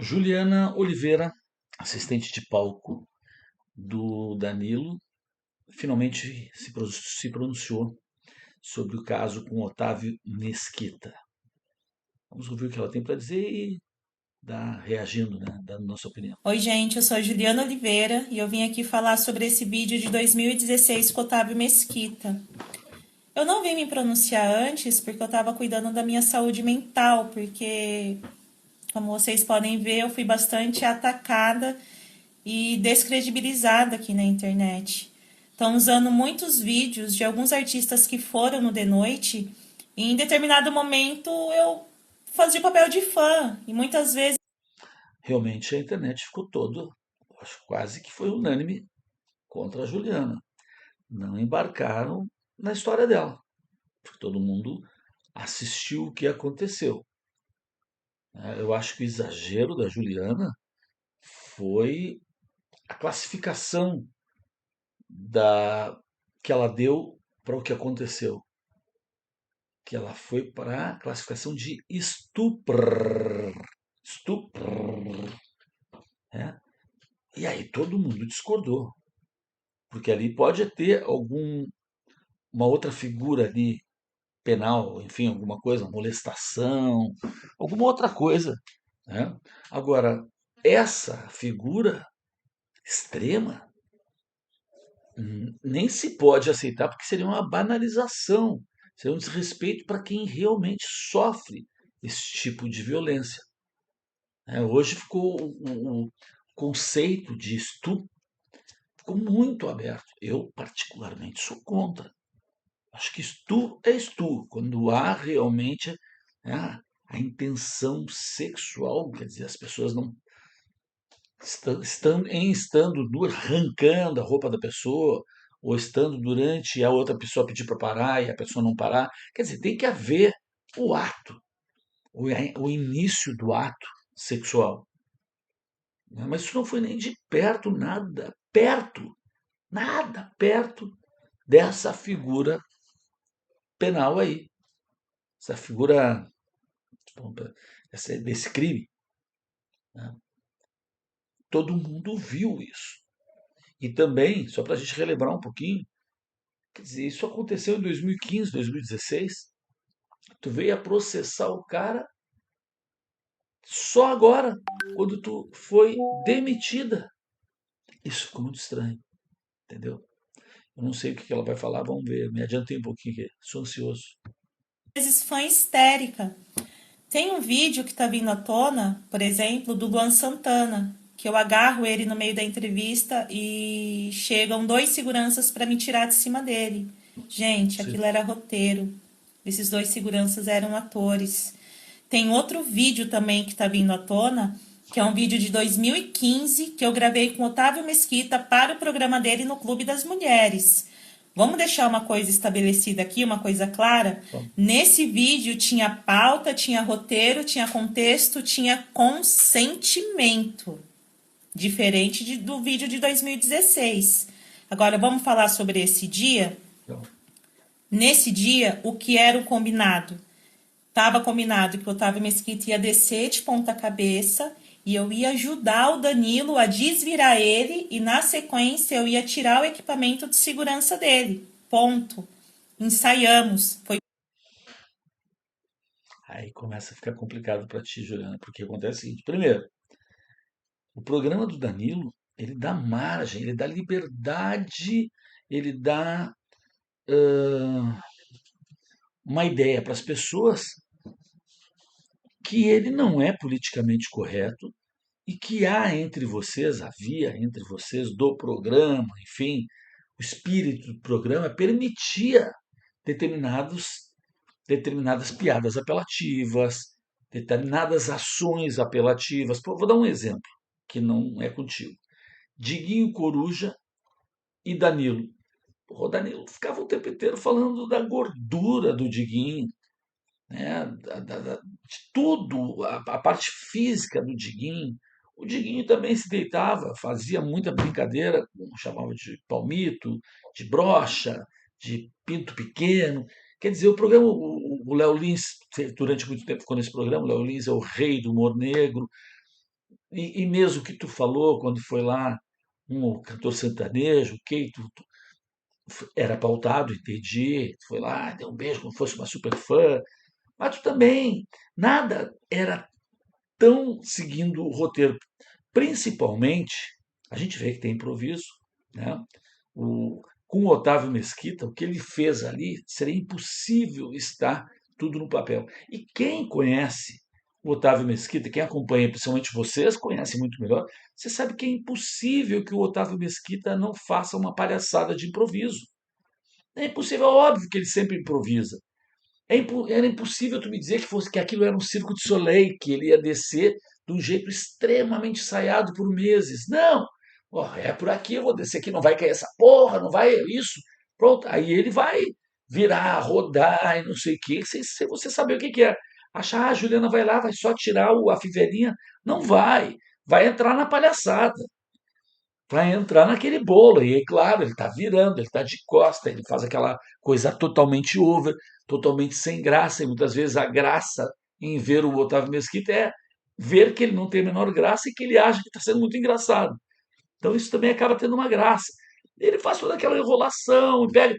Juliana Oliveira, assistente de palco do Danilo, finalmente se pronunciou sobre o caso com Otávio Mesquita. Vamos ouvir o que ela tem para dizer e dar reagindo, né, dando nossa opinião. Oi, gente, eu sou a Juliana Oliveira e eu vim aqui falar sobre esse vídeo de 2016 com o Otávio Mesquita. Eu não vim me pronunciar antes porque eu estava cuidando da minha saúde mental, porque, como vocês podem ver, eu fui bastante atacada e descredibilizada aqui na internet. Estão usando muitos vídeos de alguns artistas que foram no The Noite e em determinado momento eu fazia o papel de fã e muitas vezes Realmente a internet ficou toda, acho quase que foi unânime contra a Juliana. Não embarcaram na história dela, porque todo mundo assistiu o que aconteceu. Eu acho que o exagero da Juliana foi a classificação da que ela deu para o que aconteceu, que ela foi para a classificação de estupro, estupro, né? E aí todo mundo discordou, porque ali pode ter uma outra figura ali penal, enfim, alguma coisa, molestação, alguma outra coisa, né? Agora, essa figura extrema nem se pode aceitar porque seria uma banalização, seria um desrespeito para quem realmente sofre esse tipo de violência. Hoje ficou o conceito de estupro ficou muito aberto. Eu particularmente sou contra. Acho que estupro é estupro quando há realmente, né, a intenção sexual, quer dizer, as pessoas não estando arrancando a roupa da pessoa, ou estando durante a outra pessoa pedir para parar e a pessoa não parar. Quer dizer, tem que haver o ato, o início do ato sexual. Né? Mas isso não foi nem de perto, nada perto dessa figura penal aí, essa figura, desse crime. Né? Todo mundo viu isso. E também, só para a gente relembrar um pouquinho, quer dizer, isso aconteceu em 2015, 2016. Tu veio a processar o cara só agora, quando tu foi demitida. Isso ficou muito estranho, entendeu? Eu não sei o que ela vai falar, vamos ver. Me adiantei um pouquinho aqui, sou ansioso. fã histérica. Tem um vídeo que tá vindo à tona, por exemplo, do Luan Santana, que eu agarro ele no meio da entrevista e chegam dois seguranças para me tirar de cima dele. Gente, Sim. aquilo era roteiro. Esses dois seguranças eram atores. Tem outro vídeo também que tá vindo à tona, que é um vídeo de 2015 que eu gravei com Otávio Mesquita para o programa dele no Clube das Mulheres. Vamos deixar uma coisa estabelecida aqui, uma coisa clara. Bom, Nesse vídeo tinha pauta, tinha roteiro, tinha contexto, tinha consentimento. Diferente do vídeo de 2016. Agora vamos falar sobre esse dia? então, Nesse dia, o que era o combinado? Estava combinado que o Otávio Mesquita ia descer de ponta cabeça e eu ia ajudar o Danilo a desvirar ele e na sequência eu ia tirar o equipamento de segurança dele. Ponto. Ensaiamos. Foi aí começa a ficar complicado para ti, Juliana, porque acontece o seguinte: primeiro, o programa do Danilo, ele dá margem, ele dá liberdade, ele dá uma ideia para as pessoas que ele não é politicamente correto e que havia entre vocês do programa, enfim, o espírito do programa permitia determinados, determinadas piadas apelativas, determinadas ações apelativas. Pô, vou dar um exemplo que não é contigo. Diguinho Coruja e Danilo. O Danilo ficava o tempo inteiro falando da gordura do Diguinho, né? De tudo, a parte física do Diguinho. O Diguinho também se deitava, fazia muita brincadeira, chamava de palmito, de brocha, de pinto pequeno. Quer dizer, o programa, o Léo Lins, durante muito tempo ficou nesse programa, o Léo Lins é o rei do humor negro. e mesmo o que tu falou quando foi lá um cantor sertanejo, ok, era pautado, entendi, tu foi lá, deu um beijo como fosse uma super fã, mas tu também, nada era tão seguindo o roteiro. Principalmente, a gente vê que tem improviso, né? Com o Otávio Mesquita, o que ele fez ali seria impossível estar tudo no papel. E quem conhece o Otávio Mesquita, quem acompanha, principalmente vocês, conhecem muito melhor, você sabe que é impossível que o Otávio Mesquita não faça uma palhaçada de improviso. É impossível, é óbvio que ele sempre improvisa. Era impossível tu me dizer que aquilo era um circo de Soleil, que ele ia descer de um jeito extremamente ensaiado por meses. Não! Ó, é por aqui, eu vou descer aqui, não vai cair essa porra, não vai isso. Pronto, aí ele vai virar, rodar e não sei o quê, sem você saber o que que é. Achar, a Juliana vai lá, vai só tirar a fivelinha. Não vai. Vai entrar na palhaçada, vai entrar naquele bolo. E aí, claro, ele está virando, ele está de costa, ele faz aquela coisa totalmente over, totalmente sem graça. E muitas vezes a graça em ver o Otávio Mesquita é ver que ele não tem a menor graça e que ele acha que está sendo muito engraçado. Então isso também acaba tendo uma graça. Ele faz toda aquela enrolação, pega.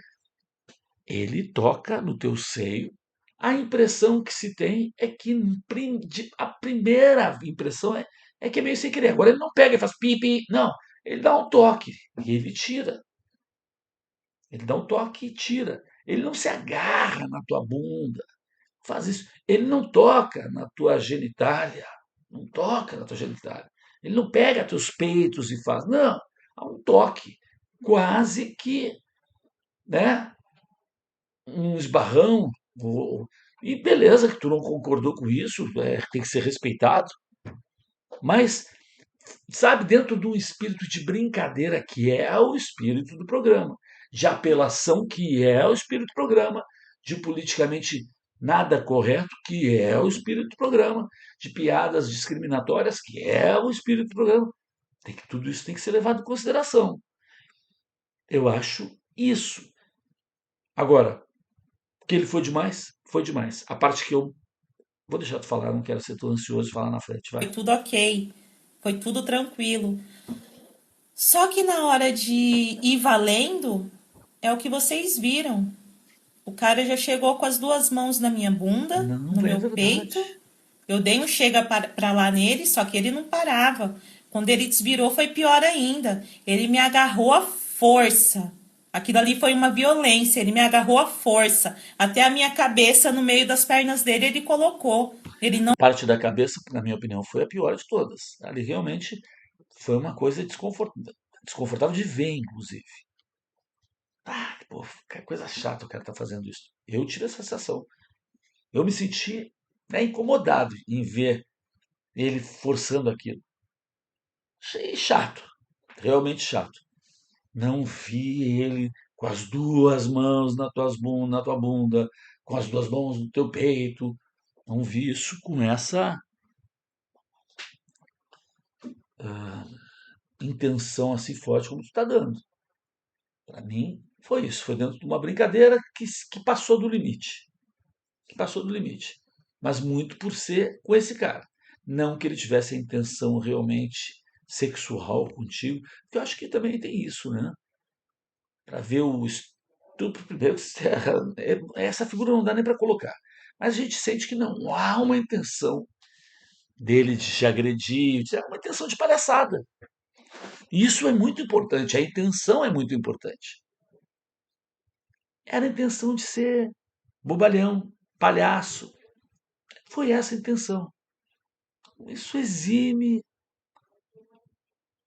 Ele toca no teu seio. A impressão que se tem é que a primeira impressão é que é meio sem querer. Agora ele não pega e faz pipi, não. Ele dá um toque e ele tira. Ele dá um toque e tira. Ele não se agarra na tua bunda, faz isso. Ele não toca na tua genitália, não toca na tua genitália. Ele não pega teus peitos e faz, não. Há um toque, quase que, né, um esbarrão. E beleza que tu não concordou com isso, tem que ser respeitado, mas sabe, dentro de um espírito de brincadeira que é o espírito do programa, de apelação que é o espírito do programa, de politicamente nada correto que é o espírito do programa, de piadas discriminatórias que é o espírito do programa. Tudo isso tem que ser levado em consideração. Eu acho isso. Agora, que ele foi demais? Foi demais. A parte que eu vou deixar tu falar, não quero ser tão ansioso de falar na frente, vai. Foi tudo ok, foi tudo tranquilo. Só que na hora de ir valendo, é o que vocês viram. O cara já chegou com as duas mãos na minha bunda, Não no é meu verdade. peito. Eu dei um chega pra lá nele, só que ele não parava. Quando ele desvirou, foi pior ainda. Ele me agarrou à força. Aquilo ali foi uma violência. Ele me agarrou à força. Até a minha cabeça no meio das pernas dele ele colocou. Ele não. A parte da cabeça, na minha opinião, foi a pior de todas. Ali realmente foi uma coisa desconfortável de ver, inclusive. Ah, pô, que coisa chata o cara tá fazendo isso. Eu tive essa sensação. Eu me senti, né, incomodado em ver ele forçando aquilo. Achei chato, realmente chato. Não vi ele com as duas mãos na tua bunda, com as duas mãos no teu peito. Não vi isso com essa intenção assim forte como tu está dando. Para mim, foi isso. Foi dentro de uma brincadeira que passou do limite. Que passou do limite. Mas muito por ser com esse cara. Não que ele tivesse a intenção realmente sexual contigo, que eu acho que também tem isso, né? Para ver o estupro, primeiro, essa figura não dá nem para colocar. Mas a gente sente que não há uma intenção dele de te agredir, é uma intenção de palhaçada. E isso é muito importante, a intenção é muito importante. Era a intenção de ser bobalhão, palhaço. Foi essa a intenção. Isso exime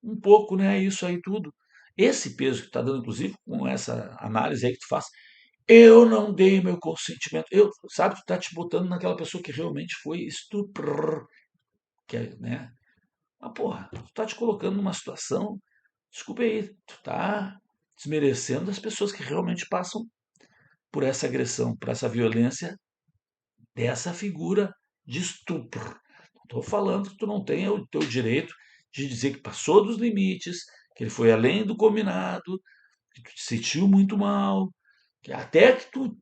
um pouco, né? Isso aí tudo. Esse peso que tu está dando, inclusive, com essa análise aí que tu faz, eu não dei meu consentimento. Eu, sabe, tu tá te botando naquela pessoa que realmente foi estupro, que é, né? Mas, porra, tu tá te colocando numa situação, desculpa aí, tu tá desmerecendo as pessoas que realmente passam por essa agressão, por essa violência dessa figura de estupro. Estou falando que tu não tem o teu direito de dizer que passou dos limites, que ele foi além do combinado, que tu te sentiu muito mal, que até que tu,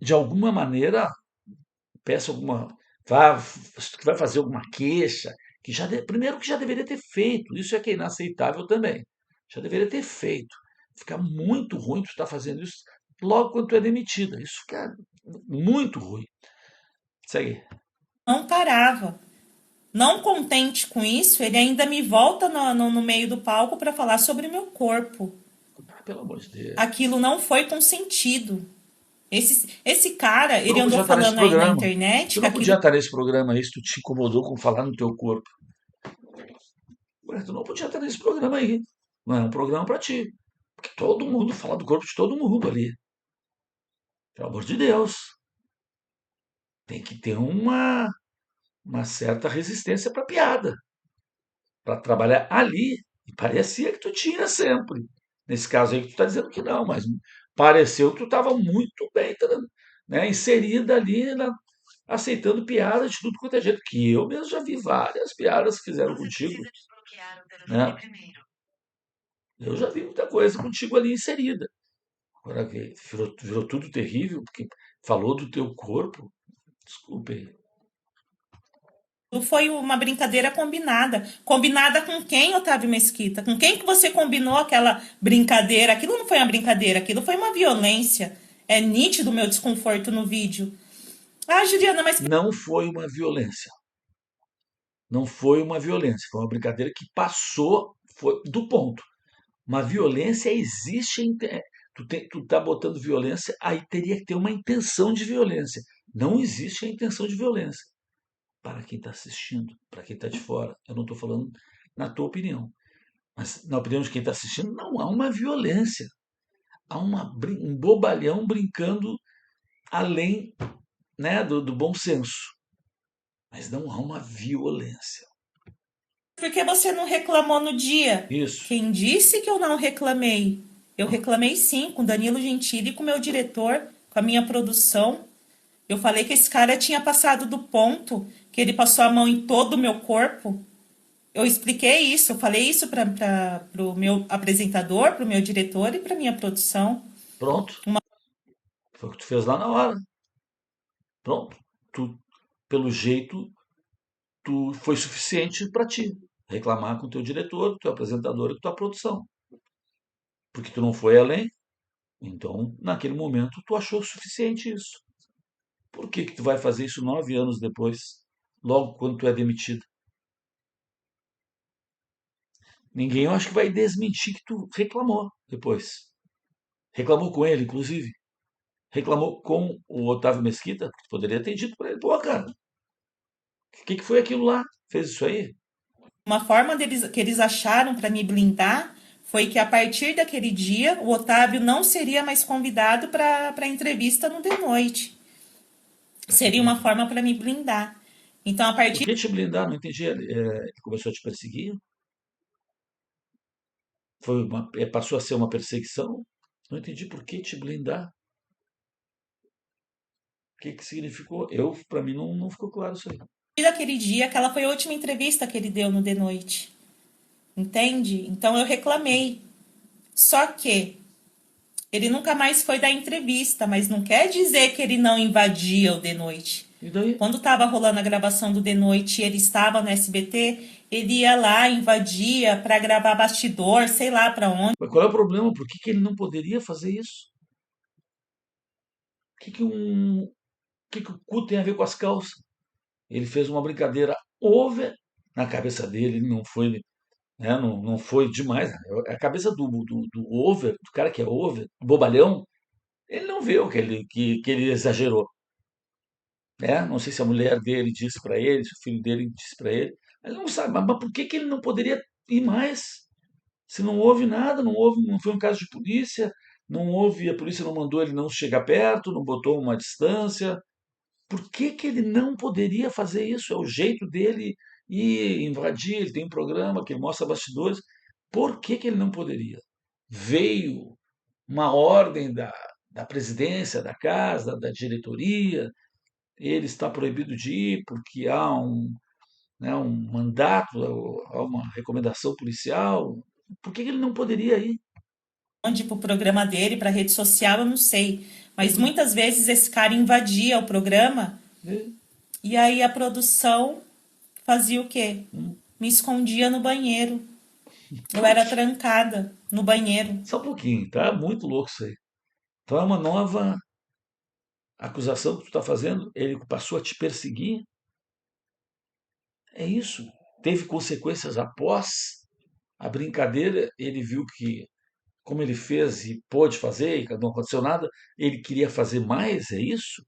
de alguma maneira, peça alguma. Vá, se tu vai fazer alguma queixa, Primeiro que já deveria ter feito, isso é que é inaceitável também. Já deveria ter feito. Fica muito ruim tu estar fazendo isso logo quando tu é demitida. Isso fica muito ruim. Segue. Não parava. Não contente com isso, ele ainda me volta no meio do palco para falar sobre o meu corpo. Ah, pelo amor de Deus. Aquilo não foi consentido. Esse cara, Tu ele não andou podia estar nesse falando aí na programa. internet Tu que não podia aquilo estar nesse programa aí se tu te incomodou com falar no teu corpo. Ué, tu não podia estar nesse programa aí. Não é um programa pra ti. Porque todo mundo fala do corpo de todo mundo ali. Pelo amor de Deus. Tem que ter uma certa resistência pra piada. Para trabalhar ali. E parecia que tu tinha sempre. Nesse caso aí que tu está dizendo que não, mas pareceu que tu estava muito bem, né, inserida ali, aceitando piadas de tudo quanto é jeito. Que eu mesmo já vi várias piadas que fizeram contigo. Né? Eu já vi muita coisa contigo ali inserida. Agora que virou tudo terrível, porque falou do teu corpo. Desculpe. foi uma brincadeira combinada. Combinada com quem, Otávio Mesquita? Com quem que você combinou aquela brincadeira? Aquilo não foi uma brincadeira, aquilo foi uma violência. É nítido o meu desconforto no vídeo. Ah, Juliana, mas Não foi uma violência. Não foi uma violência. Foi uma brincadeira que passou foi do ponto. Uma violência existe. Tu tá botando violência, aí teria que ter uma intenção de violência. Não existe a intenção de violência. Para quem está assistindo, para quem está de fora. Eu não estou falando na tua opinião. Mas na opinião de quem está assistindo, não há uma violência. Há um bobalhão brincando além, né, do bom senso. Mas não há uma violência. por que você não reclamou no dia? Isso. Quem disse que eu não reclamei? Eu reclamei sim, com Danilo Gentili, com o meu diretor, com a minha produção. Eu falei que esse cara tinha passado do ponto, que ele passou a mão em todo o meu corpo. Eu expliquei isso, eu falei isso para o meu apresentador, para o meu diretor e para minha produção. Pronto. Uma Foi o que tu fez lá na hora. Pronto. Tu, pelo jeito, tu foi suficiente para ti. Reclamar com o teu diretor, teu apresentador e com tua produção. Porque tu não foi além, então, naquele momento, tu achou suficiente isso. Por que que tu vai fazer isso 9 anos depois, logo quando tu é demitido? Ninguém, eu acho que vai desmentir que tu reclamou depois. Reclamou com ele, inclusive. Reclamou com o Otávio Mesquita, porque tu poderia ter dito para ele, pô, cara, o que que foi aquilo lá? Fez isso aí? uma forma que eles acharam para me blindar foi que a partir daquele dia o Otávio não seria mais convidado para entrevista no The Noite. Pra te Seria uma blindar. forma para me blindar. Então, a Por partir que te blindar? Não entendi. Ele começou a te perseguir? Passou a ser uma perseguição? Não entendi por que te blindar. O que que significou? Para mim, não ficou claro isso aí. daquele dia, aquela foi a última entrevista que ele deu no The Noite. Entende? Então eu reclamei. Só que ele nunca mais foi dar entrevista, mas não quer dizer que ele não invadia o The Noite. E daí? Quando estava rolando a gravação do The Noite e ele estava no SBT, ele ia lá, invadia para gravar bastidor, sei lá para onde. Mas qual é o problema? Por que que ele não poderia fazer isso? O que que o cu tem a ver com as calças? Ele fez uma brincadeira over na cabeça dele, ele não foi, né, não foi demais. A cabeça do over, do cara que é over, do bobalhão, ele não viu que ele exagerou. Né? Não sei se a mulher dele disse para ele, se o filho dele disse para ele, mas não sabe. Mas por que que ele não poderia ir mais? Se não houve nada, não foi um caso de polícia, não houve, a polícia não mandou ele não chegar perto, não botou uma distância. Por que que ele não poderia fazer isso? É o jeito dele ir invadir, ele tem um programa que ele mostra bastidores. Por que que ele não poderia? Veio uma ordem da presidência da casa, da diretoria, ele está proibido de ir porque há né, um mandato, há uma recomendação policial. Por que que ele não poderia ir? Para o programa dele, para a rede social, eu não sei. Mas Uhum. muitas vezes esse cara invadia o programa E e aí a produção fazia o quê? Hum, Me escondia no banheiro. Eu Por era quê? trancada no banheiro. Só um pouquinho, tá muito louco isso aí. Então é uma nova acusação que tu está fazendo? Ele passou a te perseguir? É isso. Teve consequências após a brincadeira, ele viu que, como ele fez e pôde fazer, e não aconteceu nada, ele queria fazer mais, é isso?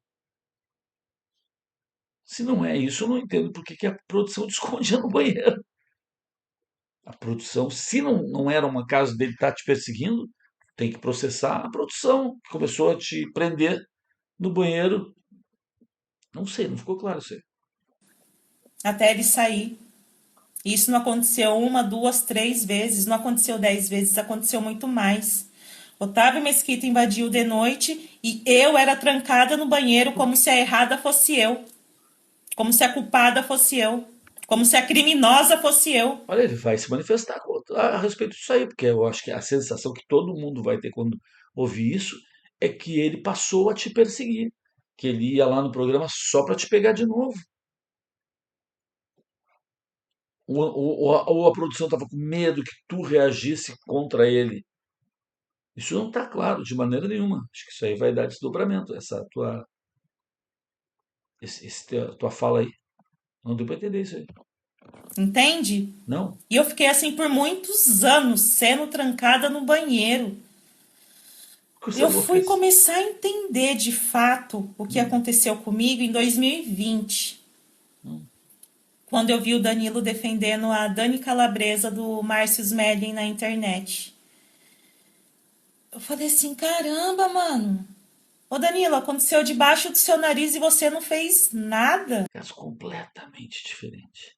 Se não é isso, eu não entendo por que que a produção te escondia no banheiro. A produção, se não era uma casa dele estar te perseguindo, tem que processar a produção, que começou a te prender no banheiro. Não sei, não ficou claro isso aí. Até ele sair. Isso não aconteceu uma, duas, três vezes, não aconteceu 10 vezes, aconteceu muito mais. Otávio Mesquita invadiu de noite e eu era trancada no banheiro como se a errada fosse eu, como se a culpada fosse eu, como se a criminosa fosse eu. Olha, ele vai se manifestar a respeito disso aí, porque eu acho que a sensação que todo mundo vai ter quando ouvir isso é que ele passou a te perseguir, que ele ia lá no programa só para te pegar de novo. Ou a produção estava com medo que tu reagisse contra ele. Isso não está claro de maneira nenhuma. Acho que isso aí vai dar desdobramento, tua fala aí. Não deu para entender isso aí. Entende? Não? E eu fiquei assim por muitos anos, sendo trancada no banheiro. Coisa Eu louca fui isso. começar a entender de fato o que Hum, aconteceu comigo em 2020, hum. quando eu vi o Danilo defendendo a Dani Calabresa do Márcio Smelling na internet. Eu falei assim, caramba, mano. Ô Danilo, aconteceu debaixo do seu nariz e você não fez nada. Caso completamente diferente.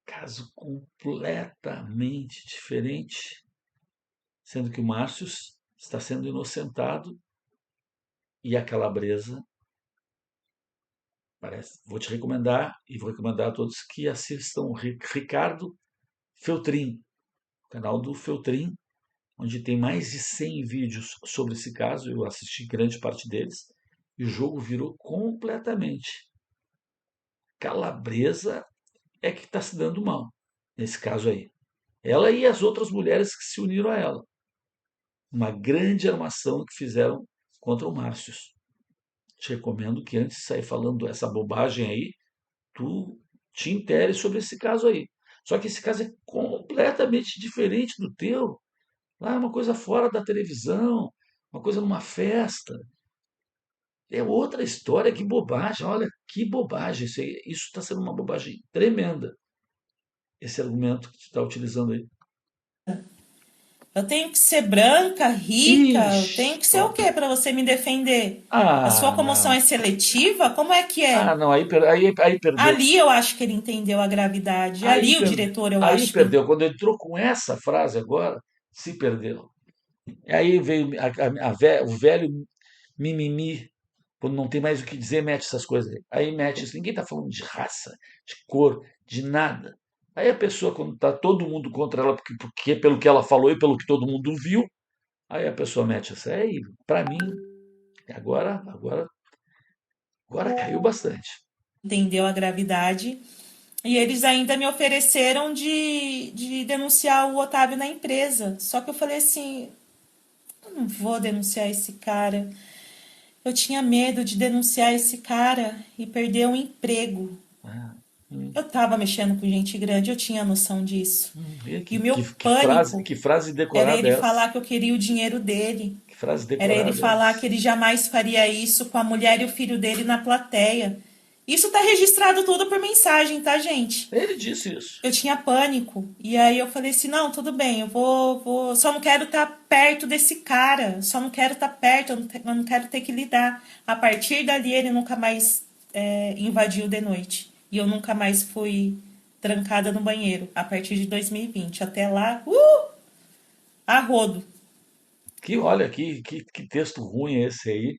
Caso completamente diferente. Sendo que o Márcio está sendo inocentado e a Calabresa, parece, vou te recomendar e vou recomendar a todos que assistam Ricardo Feltrin, o canal do Feltrin, onde tem mais de 100 vídeos sobre esse caso, eu assisti grande parte deles, e o jogo virou completamente. Calabresa é que está se dando mal, nesse caso aí. Ela e as outras mulheres que se uniram a ela. Uma grande armação que fizeram contra o Márcio. Te recomendo que antes de sair falando essa bobagem aí, tu te interes sobre esse caso aí. Só que esse caso é completamente diferente do teu. Lá é uma coisa fora da televisão, uma coisa numa festa. É outra história, que bobagem. Olha, que bobagem. Isso está sendo uma bobagem tremenda, esse argumento que tu está utilizando aí. Eu tenho que ser branca, rica, eu tenho Ixi, que ser o quê para você me defender? A sua comoção não. é seletiva? Como é que Ah, é? não, aí perdeu. Ali eu acho que ele entendeu a gravidade. Aí, Ali o per... diretor eu aí acho que perdeu. Quando ele entrou com essa frase agora, se perdeu. Aí veio o velho mimimi, quando não tem mais o que dizer, mete essas coisas aí. Aí mete isso. Ninguém está falando de raça, de cor, de nada. Aí a pessoa, quando está todo mundo contra ela, porque pelo que ela falou e pelo que todo mundo viu, aí a pessoa mete essa. Aí, para mim, agora caiu bastante. entendeu a gravidade. E eles ainda me ofereceram de denunciar o Otávio na empresa. Só que eu falei assim: eu não vou denunciar esse cara. Eu tinha medo de denunciar esse cara e perder o emprego. Ah, hum, Eu tava mexendo com gente grande, eu tinha noção disso. e E o que, meu que, que frase, pânico que frase era decorada ele é essa? falar que eu queria o dinheiro dele. Que frase Era ele decorada é falar que essa? ele jamais faria isso com a mulher e o filho dele na plateia. Isso tá registrado tudo por mensagem, tá, gente? Ele disse isso. Eu tinha pânico. E aí eu falei assim, não, tudo bem, eu vou. Só não quero estar perto desse cara. Só não quero estar perto, eu não quero ter que lidar. A partir dali ele nunca mais invadiu de noite. E eu nunca mais fui trancada no banheiro. A partir de 2020. Até lá, a rodo. Olha, que texto ruim é esse aí,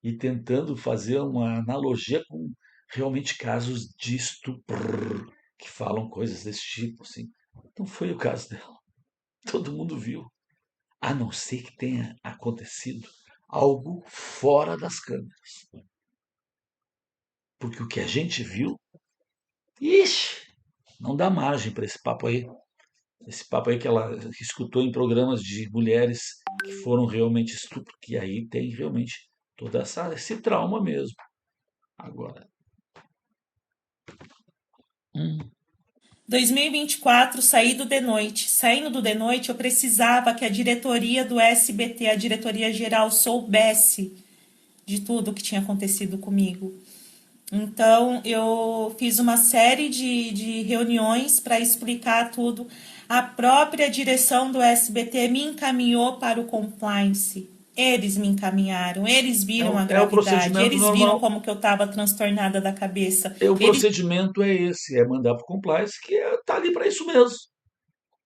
e tentando fazer uma analogia com realmente casos de estupro, que falam coisas desse tipo, assim. Não foi o caso dela. Todo mundo viu. A não ser que tenha acontecido algo fora das câmeras. Porque o que a gente viu, ixi! Não dá margem para esse papo aí. Esse papo aí que ela escutou em programas de mulheres que foram realmente estupro, que aí tem realmente esse trauma mesmo. Agora, hum, 2024, saí do de noite. Saindo do de noite, eu precisava que a diretoria do SBT, a diretoria geral, soubesse de tudo que tinha acontecido comigo. Então, eu fiz uma série de reuniões para explicar tudo. A própria direção do SBT me encaminhou para o compliance. Eles me encaminharam, eles viram a é o gravidade, procedimento eles viram normal. como que eu estava transtornada da cabeça. O Eles procedimento é esse, é mandar para o compliance, que tá ali para isso mesmo.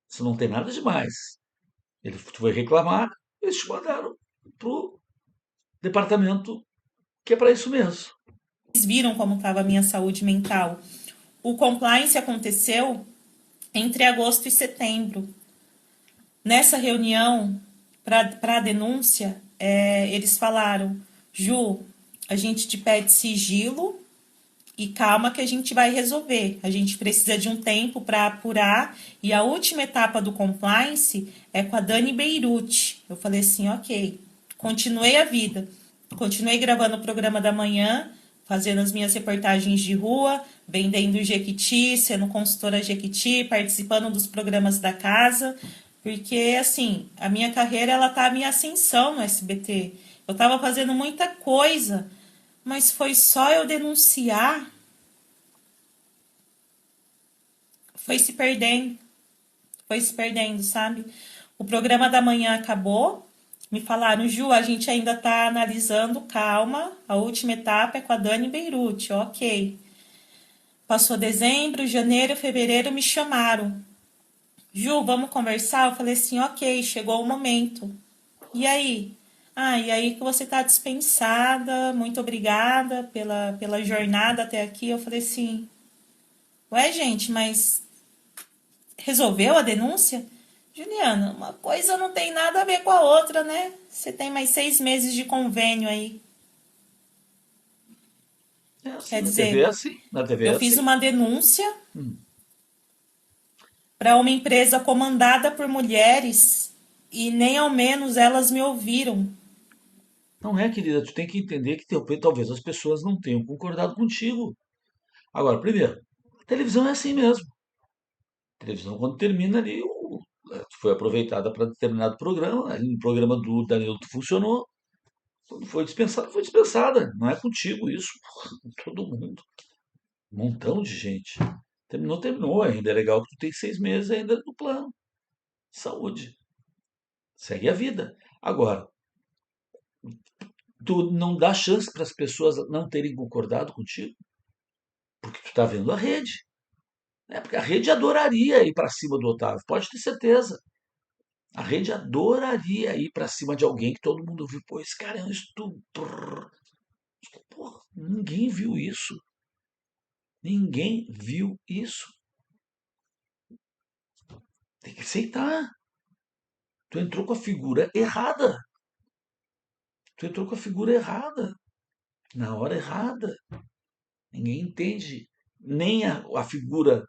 Isso não tem nada demais. Ele foi reclamar, eles te mandaram para o departamento que é para isso mesmo. viram como estava a minha saúde mental. O compliance aconteceu entre agosto e setembro. Nessa reunião, para a denúncia, eles falaram: Ju, a gente te pede sigilo e calma que a gente vai resolver. A gente precisa de um tempo para apurar. E a última etapa do compliance é com a Dani Beirute. Eu falei assim: ok. Continuei a vida. Continuei gravando o programa da manhã, fazendo as minhas reportagens de rua, vendendo Jequiti, sendo consultora Jequiti, participando dos programas da casa, porque assim, a minha carreira ela tá em ascensão no SBT. Eu estava fazendo muita coisa, mas foi só eu denunciar, foi se perdendo, foi se perdendo, sabe? O programa da manhã acabou, me falaram: Ju, a gente ainda está analisando, calma, a última etapa é com a Dani Beirute, ok. Passou dezembro, janeiro, fevereiro, me chamaram. Ju, vamos conversar? Eu falei assim, ok, chegou o momento. E aí? Ah, e aí que você está dispensada, muito obrigada pela jornada até aqui. Eu falei assim, ué, gente, mas resolveu a denúncia? Juliana, uma coisa não tem nada a ver com a outra, né? Você tem mais 6 meses de convênio aí. É assim, Quer na TV é dizer, assim, na TV é eu fiz assim. uma denúncia Hum. para uma empresa comandada por mulheres e nem ao menos elas me ouviram. Não é, querida, tu tem que entender que talvez as pessoas não tenham concordado contigo. Agora, primeiro, a televisão é assim mesmo. A televisão, quando termina ali, foi aproveitada para determinado programa, ali no programa do Danilo funcionou, quando foi dispensada, foi dispensada. Não é contigo isso, todo mundo. Um montão de gente. Terminou, terminou. Ainda é legal que tu tem 6 meses ainda no plano. Saúde. Segue a vida. Agora, tu não dá chance para as pessoas não terem concordado contigo, porque tu está vendo a rede. Né? Porque a rede adoraria ir para cima do Otávio, pode ter certeza. A rede adoraria ir para cima de alguém que todo mundo viu. Pô, esse cara é um estupro. Pô, ninguém viu isso. Ninguém viu isso. Tem que aceitar. Tu entrou com a figura errada. Tu entrou com a figura errada. Na hora errada. Ninguém entende nem a figura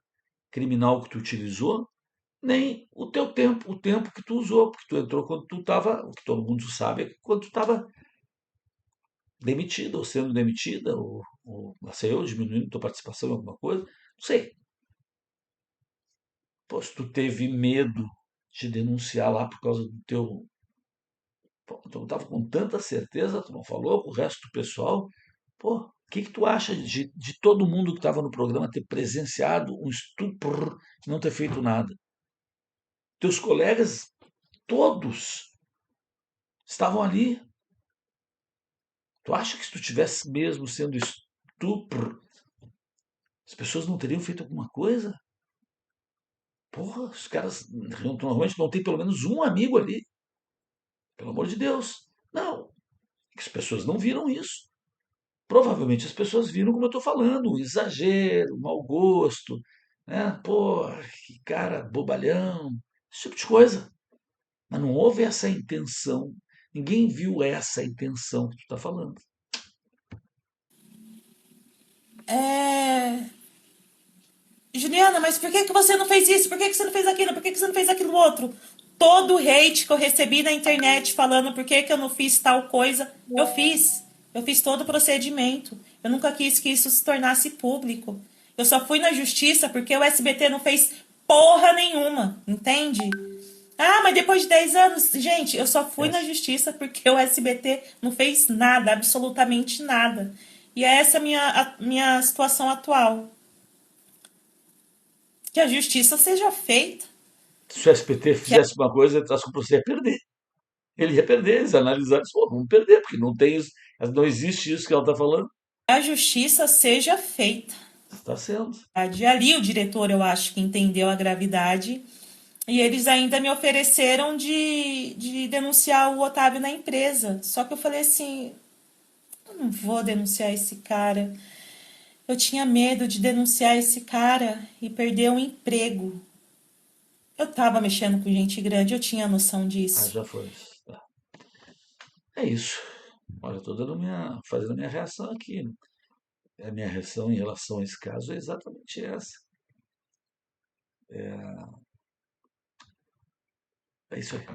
criminal que tu utilizou, nem o teu tempo, o tempo que tu usou, porque tu entrou quando tu estava, o que todo mundo sabe é que quando tu estava demitida ou sendo demitida, ou sei eu, diminuindo tua participação em alguma coisa, não sei. Pô, se tu teve medo de denunciar lá por causa do teu. Pô, tu estava com tanta certeza, tu não falou com o resto do pessoal. Pô, o que tu acha de todo mundo que estava no programa ter presenciado um estupro e não ter feito nada? Teus colegas, todos, estavam ali. Tu acha que se tu tivesse mesmo sendo estupro, as pessoas não teriam feito alguma coisa? Porra, os caras normalmente não tem pelo menos um amigo ali. Pelo amor de Deus. Não, é que as pessoas não viram isso. Provavelmente as pessoas viram como eu estou falando, um exagero, um mau gosto, né? Pô, que cara bobalhão, esse tipo de coisa. Mas não houve essa intenção. Ninguém viu essa intenção que tu está falando. É, Juliana, mas por que que você não fez isso? Por que que você não fez aquilo? Por que que você não fez aquilo outro? Todo o hate que eu recebi na internet falando por que que eu não fiz tal coisa, eu fiz. Eu fiz todo o procedimento. Eu nunca quis que isso se tornasse público. Eu só fui na justiça porque o SBT não fez porra nenhuma, entende? Ah, mas depois de 10 anos, gente, eu só fui na Essa, justiça porque o SBT não fez nada, absolutamente nada. E é essa a minha situação atual. Que a justiça seja feita. se o SPT Que fizesse uma coisa, acho que o processo ia perder. Ele ia perder, eles analisaram isso, vamos perder, porque não tem isso, não existe isso que ela está falando. a justiça seja feita. Está sendo. Ali o diretor, eu acho que entendeu a gravidade. E eles ainda me ofereceram de denunciar o Otávio na empresa. Só que eu falei assim: eu não vou denunciar esse cara. Eu tinha medo de denunciar esse cara e perder um emprego. Eu tava mexendo com gente grande, eu tinha noção Ah, disso. já foi. Tá. É isso. Olha, eu estou fazendo a minha reação aqui. A minha reação em relação a esse caso é exatamente essa. É isso aí.